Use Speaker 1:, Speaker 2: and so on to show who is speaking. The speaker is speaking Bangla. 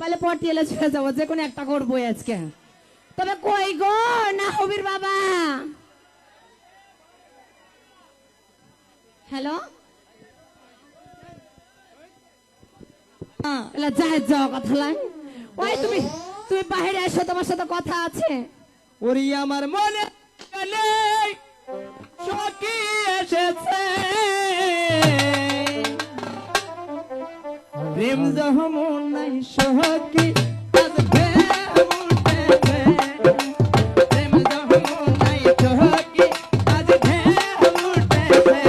Speaker 1: পালে পটিয়ালে চলে যাবো, যে কোনো একটা করবো আজকে। তবে কই গো না হবির বাবা? হ্যালো, যাই যাও কথা লাই। ওই তুমি তুমি বাইরে এসো, তোমার সাথে কথা আছে।
Speaker 2: ওরে আমার মনে সখী এসেছে, প্রেম যহমন নাই সখী আজ ঢেউ উঠেছে, প্রেম যহমন নাই সখী আজ ঢেউ উঠেছে।